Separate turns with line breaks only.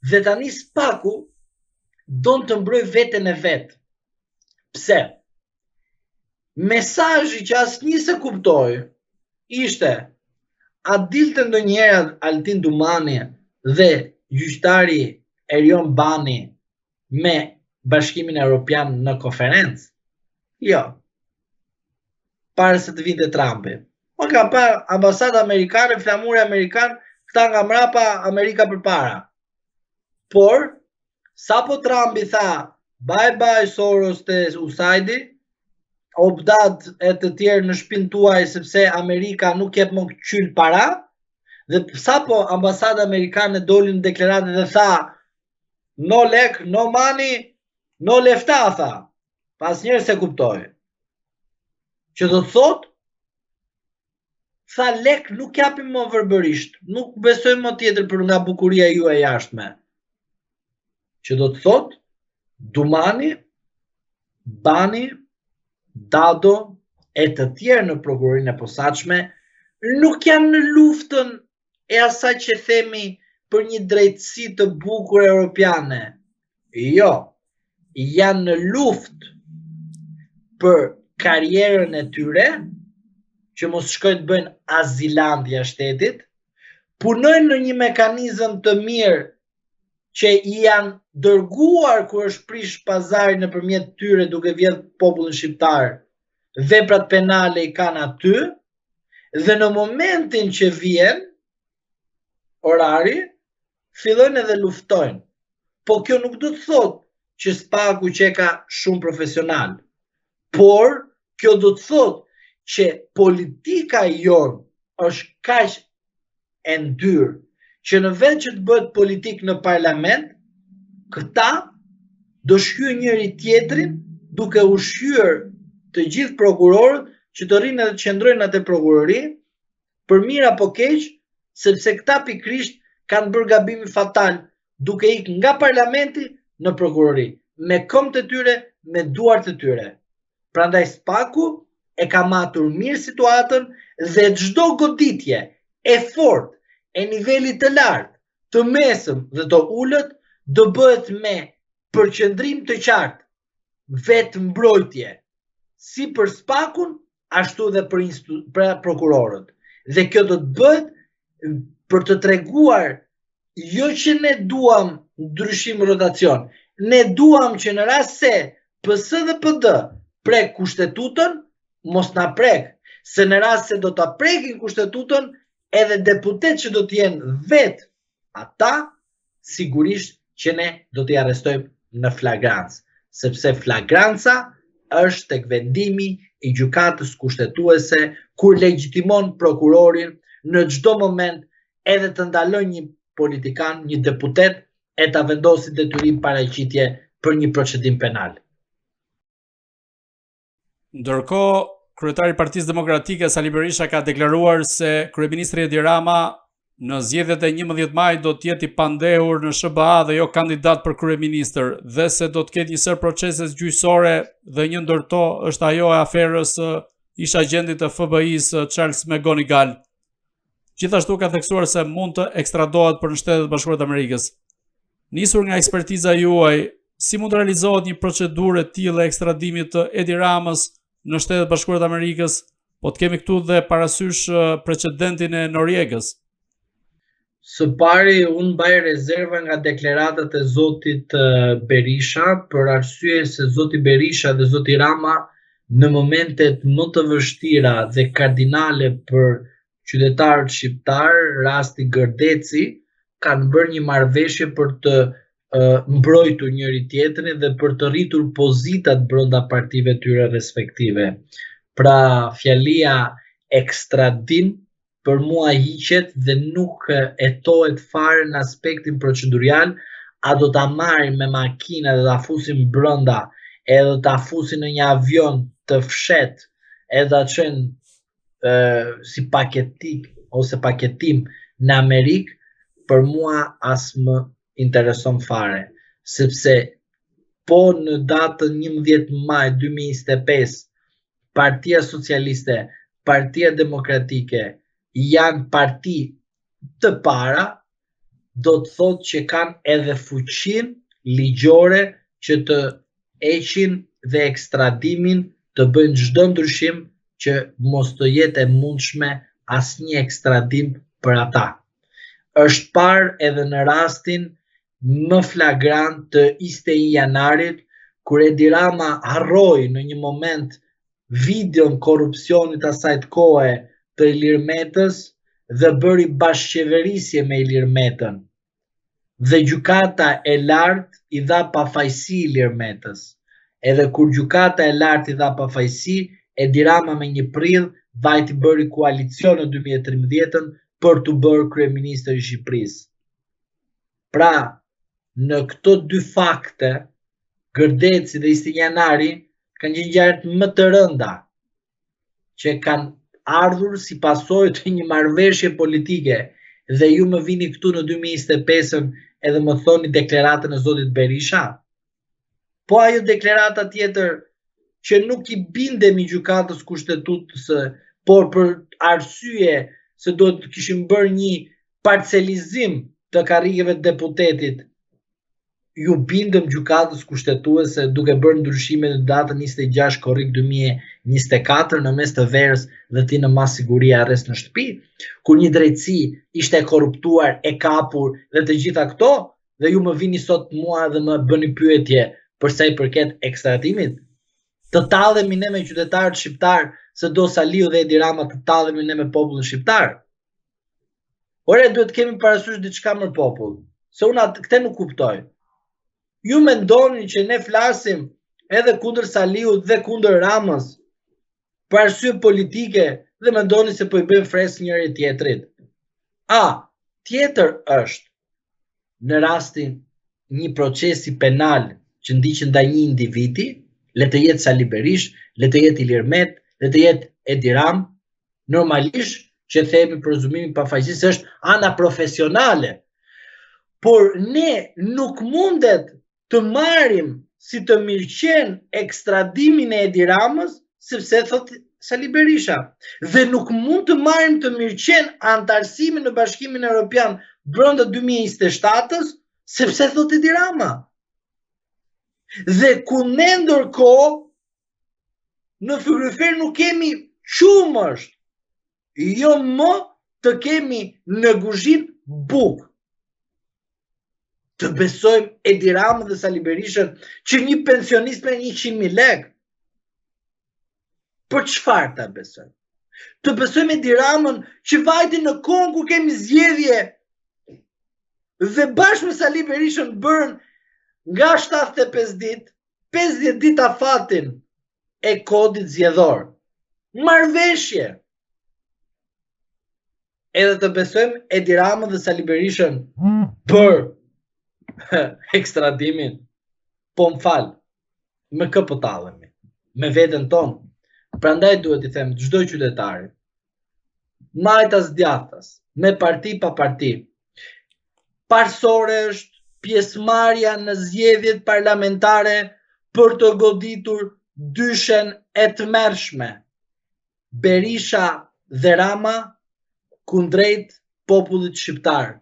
Dhe tani Spaku don të mbroj veten e vet. Pse? Mesazhi që asnjë se kuptoi ishte a dilte ndonjëherë Altin Dumani dhe gjyqtari Erion Bani me Bashkimin Evropian në konferencë? Jo. Para se të vinte Trumpi. Po ka pa ambasada amerikane, flamuri amerikan, këta nga mrapa, Amerika përpara. Por, sapo Trumpi tha, bye Soros të USAID-i, obdat e të tjerë në shtëpinë tuaj sepse Amerika nuk jep më qyl para, dhe sapo ambasada amerikane doli në deklaratë dhe tha, no lek, no money, no lefta, tha. Pas njerë se kuptoj. Që do të thot, tha lek nuk japim më verbërisht, nuk besojmë më tjetër për nga bukuria ju e jashtme. Që do të thot, Dumani, Bani, Dado e të tjerë në prokurorinë e posaçme nuk janë në luftën e asaj që themi për një drejtësi të bukur europiane. Jo, janë në luftë për karrierën e tyre, që mos shkojnë të bëjnë azilandja shtetit, punojnë në një mekanizëm të mirë që i janë dërguar kur është prish pazari nëpërmjet tyre duke vjedhur popullin shqiptar. Veprat penale i kanë aty dhe në momentin që vjen orari, fillojnë edhe luftojnë. Po kjo nuk do të thotë që Spaku që ka shumë profesional. Por kjo do të thotë që politika jonë është kaq e ndyrë që në vend që të bëhet politik në parlament, këta do shkyjnë njëri tjetrin duke u shkyer të gjithë prokurorët që të rrinë dhe të qëndrojnë atë prokurori për mirë apo keq, sepse këta pikrisht kanë bërë gabimin fatal duke ikë nga parlamenti në prokurori, me këmbët e tyre, me duart e tyre. Prandaj Spaku e ka matur mirë situatën dhe çdo goditje e fortë e nivelit të lartë, të mesëm dhe të ulët do bëhet me përqendrim të qartë, vetë mbrojtje, si për Spakun, ashtu dhe për prokurorët. Dhe kjo do të bëhet për të treguar jo që ne duam ndryshim rotacion, ne duam që në rast se PS dhe PD prek kushtetutën, mos na prek, se në rast se do ta prekin kushtetutën, edhe deputet që do të jenë vetë ata, sigurisht që ne do t'i arrestojmë në flagrancë, sepse flagranca është tek vendimi i gjykatës kushtetuese kur legjitimon prokurorin në çdo moment edhe të ndalojë një politikan, një deputet e ta vendosi detyrim paraqitje për një procedim penal.
Ndërkohë, kryetari i Partisë Demokratike Sali Berisha ka deklaruar se kryeministri Edi Rama në zgjedhjet e 11 maj do të jetë i pandehur në SBA dhe jo kandidat për kryeministër, dhe se do të ketë një sër procese gjyqësore dhe një ndër to është ajo e aferës ish agentit të FBI-s Charles McGonigal. Gjithashtu ka theksuar se mund të ekstradohet për në Shtetet Bashkuara të Amerikës. Nisur nga ekspertiza juaj, si mund të realizohet një procedurë e tillë e ekstradimit të Edi Ramës në Shtetet Bashkuara të Amerikës, po të kemi këtu dhe parasysh precedentin e Noriegës?
Së pari, unë mbaj rezerva nga deklaratat e zotit Berisha, për arsye se zoti Berisha dhe zoti Rama në momentet më të vështira dhe kardinale për qytetarët shqiptar, rasti Gërdeci, kanë bërë një marrëveshje për të mbrojtur njëri tjetrin dhe për të rritur pozitat brenda partive tyre respektive. Pra, fjalia ekstradim për mua hiqet dhe nuk hetohet fare në aspektin procedurial, a do ta marrin me makina dhe ta fusin brenda, edhe ta fusin në një avion të fshet, edhe ta çojnë si paketik ose paketim në Amerikë, për mua as më intereson fare, sepse po në datën 11 maj 2025 Partia Socialiste, Partia Demokratike janë parti të para, do të thotë që kanë edhe fuqinë ligjore që të heqin dhe ekstradimin, të bëjnë çdo ndryshim që mos të jetë e mundshme asnjë ekstradim për ata. Është parë edhe në rastin më flagrant të 21 janarit, kur Edi Rama harroi në një moment videon korrupsionit asaj kohe të Ilir Metës dhe bëri bashkëqeverisje me Ilir Metën. Dhe gjykata e lartë i dha pafajësi Ilir Metës. Edhe kur gjykata e lartë i dha pafajësi, Edi Rama me një prill vajti bëri koalicion në 2013 për të bërë kryeministër i Shqipërisë. Pra, në këto dy fakte, Gërdeci dhe 21 janari kanë një ngjarje më të rënda që kanë ardhur si pasojë të një marrëveshje politike dhe ju më vini këtu në 2025 edhe më thoni deklaratën e zotit Berisha. Po ajo deklarata tjetër që nuk i bindemi gjykatës kushtetuese, por për arsye se do të kishim bërë një parcelizim të karrigeve të deputetit, ju bindëm gjykatës kushtetuese duke bërë ndryshime në datën 26 korrik 2024 në mes të verës dhe ti në mas siguri arrest në shtëpi, kur një drejtësi ishte korruptuar, e kapur dhe të gjitha këto, dhe ju më vini sot mua dhe më bëni pyetje për sa i përket ekstradimit. Të tallemi ne me qytetarët shqiptar, se do Saliu dhe Edi Rama të tallemi ne me popullin shqiptar. Ore, duhet kemi parasysh diçka më popull, se unë këtë nuk kuptoj. Ju mendoni që ne flasim edhe kundër Saliut dhe kundër Ramës për arsye politike dhe mendoni se po i bëjmë fres njëri tjetrit. Tjetër është në rastin një procesi penal që ndiqet ndaj një individi, le të jetë Sali Berish, le të jetë Ilir Met, le të jetë Edi Ram, normalisht që themi prezumimi pafajësisë është ana profesionale. Por ne nuk mundet të marrim si të mirëqen ekstradimin e Edi Ramës, sepse thot Sali Berisha. Dhe nuk mund të marrim të mirëqen antarësimin në Bashkimin Evropian brenda 2027-s, sepse thot Edi Rama. Dhe ku ne ndërkohë në Fryrëfer nuk kemi qumësht, jo më të kemi në Guzhin buk. Të besojmë Edi Rama dhe Sali Berishën që një pensionist me 100.000 lekë? Për çfarë ta besojmë? Të besojmë Edi Ramën që vajti në kohën kur kemi zgjedhje dhe bashkë me Sali Berishën bërën nga 75 ditë, 50 ditë afatin e kodit zgjedhor. Marrëveshje. Edhe të besojmë Edi Ramën dhe Sali Berishën për ekstradimin. Po më falë, me kë po tallemi? Me veten tonë. Prandaj duhet i them çdo qytetari, majtas djathtas, me parti pa parti. Parsore është pjesëmarrja në zgjedhjet parlamentare për të goditur dyshen e tmerrshme. Berisha dhe Rama kundrejt popullit shqiptar.